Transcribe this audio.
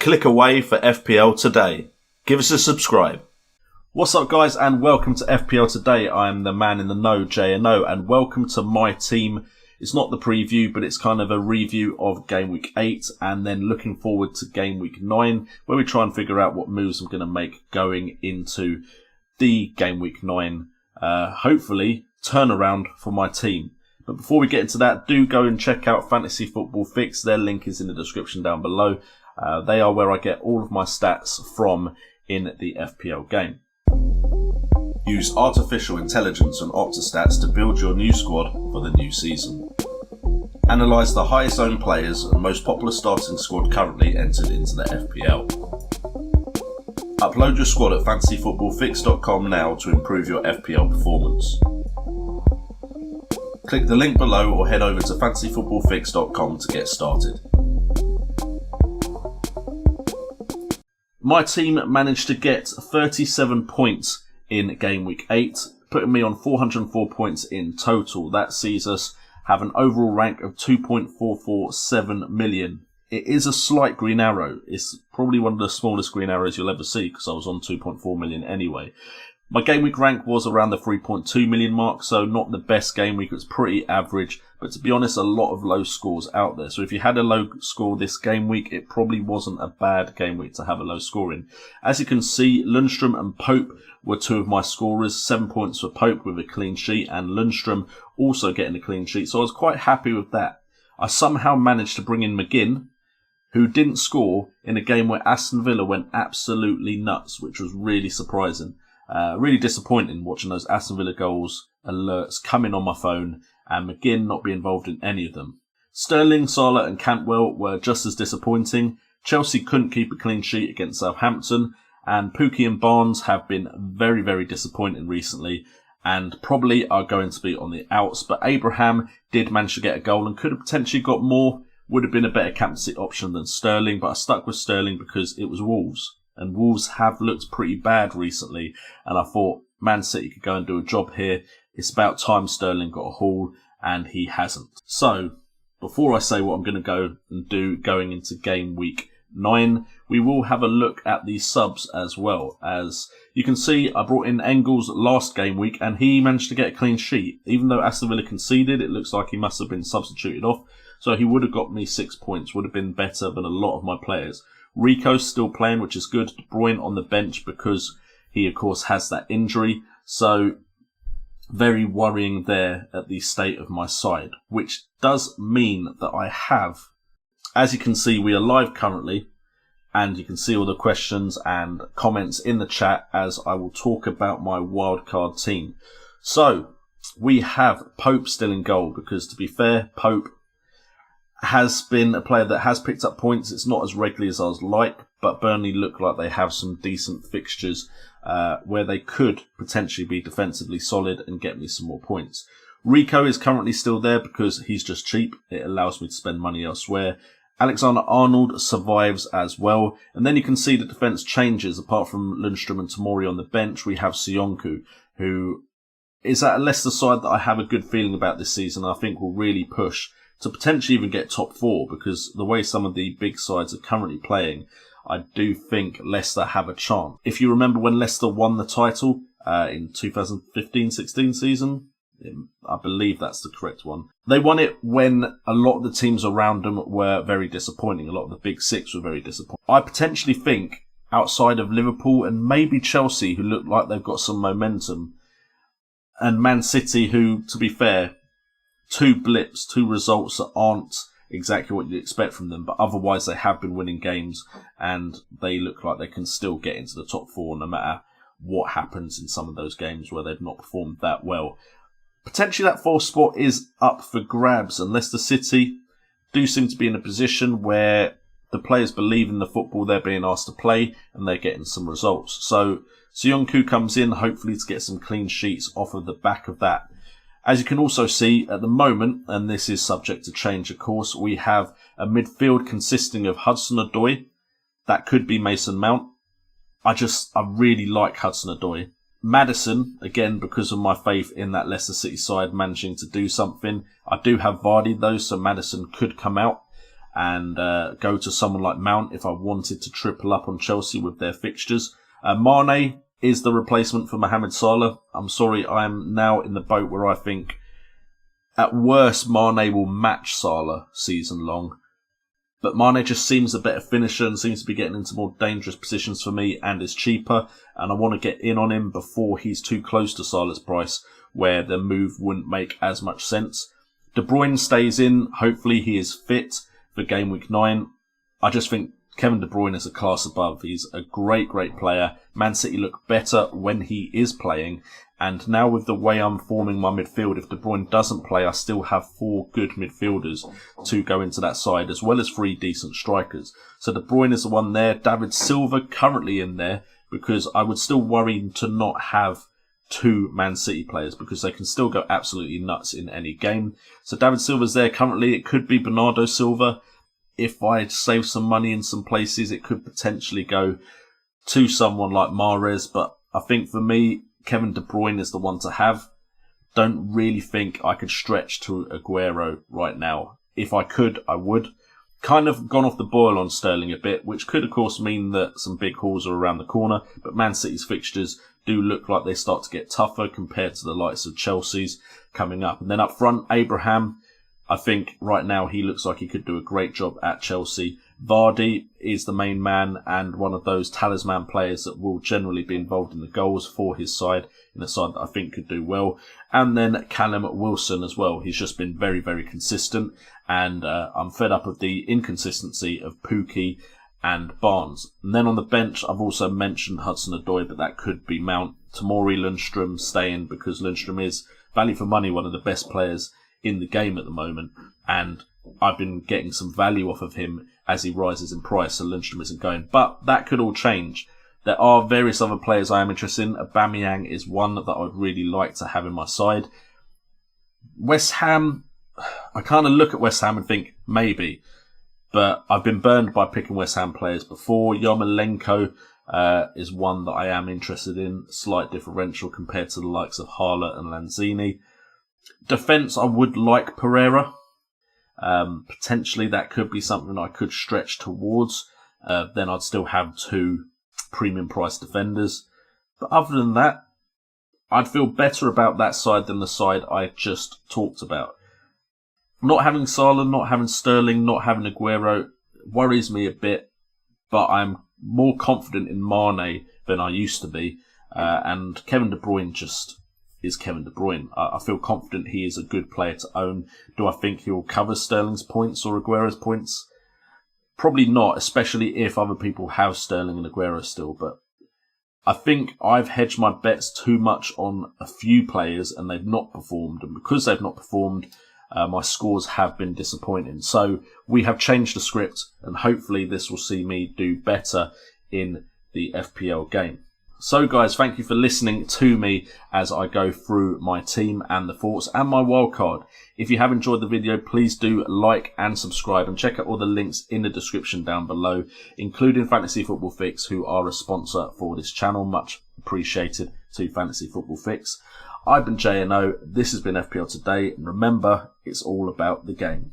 Click away for FPL today. Give us a subscribe. What's up guys, and welcome to FPL today. I'm the man in the know, JNO, and welcome to my team. It's not the preview, but it's kind of a review of Gameweek 8 and then looking forward to Gameweek 9, where we try and figure out what moves I'm going to make going into the Gameweek 9, hopefully, turnaround for my team. But before we get into that, do go and check out Fantasy Football Fix. Their link is in the description down below. They are where I get all of my stats from in the FPL game. Use artificial intelligence and Optastats to build your new squad for the new season. Analyse the highest owned players and most popular starting squad currently entered into the FPL. Upload your squad at fantasyfootballfix.com now to improve your FPL performance. Click the link below or head over to fantasyfootballfix.com to get started. My team managed to get 37 points in Game Week 8, putting me on 404 points in total. That sees us have an overall rank of 2.447 million. It is a slight green arrow. It's probably one of the smallest green arrows you'll ever see because I was on 2.4 million anyway. My game week rank was around the 3.2 million mark, so not the best game week. It's pretty average, but to be honest, a lot of low scores out there. So if you had a low score this game week, it probably wasn't a bad game week to have a low score in. As you can see, Lundstrom and Pope were two of my scorers. 7 points for Pope with a clean sheet, and Lundstrom also getting a clean sheet. So I was quite happy with that. I somehow managed to bring in McGinn, who didn't score in a game where Aston Villa went absolutely nuts, which was really surprising. Really disappointing watching those Aston Villa goals alerts come in on my phone and McGinn not be involved in any of them. Sterling, Salah and Cantwell were just as disappointing. Chelsea couldn't keep a clean sheet against Southampton, and Pukki and Barnes have been very, very disappointing recently and probably are going to be on the outs. But Abraham did manage to get a goal and could have potentially got more. Would have been a better captaincy option than Sterling, but I stuck with Sterling because it was Wolves. And Wolves have looked pretty bad recently, and I thought Man City could go and do a job here. It's about time Sterling got a haul, and he hasn't. So, before I say what I'm going to go and do going into Game Week 9, we will have a look at the subs as well. As you can see, I brought in Engels last game week, and he managed to get a clean sheet. Even though Aston Villa conceded, it looks like he must have been substituted off. So he would have got me 6 points, would have been better than a lot of my players. Rico's still playing, which is good. Bruyne on the bench because he, of course, has that injury. So, very worrying there at the state of my side, which does mean that I have, as you can see, we are live currently, and you can see all the questions and comments in the chat as I will talk about my wildcard team. So, we have Pope still in goal because, to be fair, Pope has been a player that has picked up points. It's not as regularly as I was like, but Burnley look like they have some decent fixtures where they could potentially be defensively solid and get me some more points. Rico is currently still there because he's just cheap. It allows me to spend money elsewhere. Alexander-Arnold survives as well. And then you can see the defence changes. Apart from Lundstrom and Tomori on the bench, we have Sionku, who is at a Leicester side that I have a good feeling about this season. I think will really push to potentially even get top 4, because the way some of the big sides are currently playing, I do think Leicester have a chance. If you remember when Leicester won the title in 2015-16 season, I believe that's the correct one. They won it when a lot of the teams around them were very disappointing. A lot of the big six were very disappointing. I potentially think outside of Liverpool and maybe Chelsea, who look like they've got some momentum, and Man City, who, to be fair, two blips, two results that aren't exactly what you'd expect from them, but otherwise they have been winning games and they look like they can still get into the top 4 no matter what happens in some of those games where they've not performed that well. Potentially that 4th spot is up for grabs, and Leicester City do seem to be in a position where the players believe in the football they're being asked to play and they're getting some results. So Sionku comes in hopefully to get some clean sheets off of the back of that. As you can also see at the moment, and this is subject to change of course, we have a midfield consisting of Hudson-Odoi. That could be Mason Mount. I really like Hudson-Odoi. Maddison, again, because of my faith in that Leicester City side managing to do something. I do have Vardy though, so Maddison could come out. and go to someone like Mount if I wanted to triple up on Chelsea with their fixtures. Mane is the replacement for Mohamed Salah. I'm sorry, I'm now in the boat where I think at worst Mane will match Salah season long. But Mane just seems a better finisher and seems to be getting into more dangerous positions for me and is cheaper. And I want to get in on him before he's too close to Salah's price, where the move wouldn't make as much sense. De Bruyne stays in. Hopefully he is fit for Gameweek 9. I just think Kevin De Bruyne is a class above. He's a great player. Man City look better when he is playing. And now with the way I'm forming my midfield, if De Bruyne doesn't play, I still have 4 good midfielders to go into that side, as well as 3 decent strikers. So De Bruyne is the one there. David Silva currently in there, because I would still worry to not have 2 Man City players, because they can still go absolutely nuts in any game. So David Silva's there currently. It could be Bernardo Silva. If I save some money in some places, it could potentially go to someone like Mahrez. But I think for me, Kevin De Bruyne is the one to have. Don't really think I could stretch to Aguero right now. If I could, I would. Kind of gone off the boil on Sterling a bit, which could of course mean that some big hauls are around the corner. But Man City's fixtures do look like they start to get tougher compared to the likes of Chelsea's coming up. And then up front, Abraham, I think right now he looks like he could do a great job at Chelsea. Vardy is the main man and one of those talisman players that will generally be involved in the goals for his side, in a side that I think could do well. And then Callum Wilson as well. He's just been very consistent, and I'm fed up of the inconsistency of Pukki and Barnes. And then on the bench, I've also mentioned Hudson-Odoi, but that could be Mount. Tamori Lundstrom staying, because Lundstrom is value for money, one of the best players in the game at the moment, and I've been getting some value off of him as he rises in price, so Lundstrom isn't going. But that could all change. There are various other players I am interested in. Aubameyang is one that I would really like to have in my side. West Ham, I kind of look at West Ham and think maybe, but I've been burned by picking West Ham players before. Yarmolenko is one that I am interested in. Slight differential compared to the likes of Harler and Lanzini. Defence, I would like Pereira. Potentially that could be something I could stretch towards. Then I'd still have 2 premium price defenders. But other than that, I'd feel better about that side than the side I just talked about. Not having Salah, not having Sterling, not having Aguero worries me a bit, but I'm more confident in Mane than I used to be. And Kevin De Bruyne just is Kevin De Bruyne. I feel confident he is a good player to own. Do I think he'll cover Sterling's points or Aguero's points? Probably not, especially if other people have Sterling and Aguero still. But I think I've hedged my bets too much on a few players and they've not performed. And because they've not performed, my scores have been disappointing. So we have changed the script, and hopefully this will see me do better in the FPL game. So guys, thank you for listening to me as I go through my team and the thoughts and my wildcard. If you have enjoyed the video, please do like and subscribe, and check out all the links in the description down below, including Fantasy Football Fix, who are a sponsor for this channel. Much appreciated to Fantasy Football Fix. I've been JNO, this has been FPL Today, and remember, it's all about the game.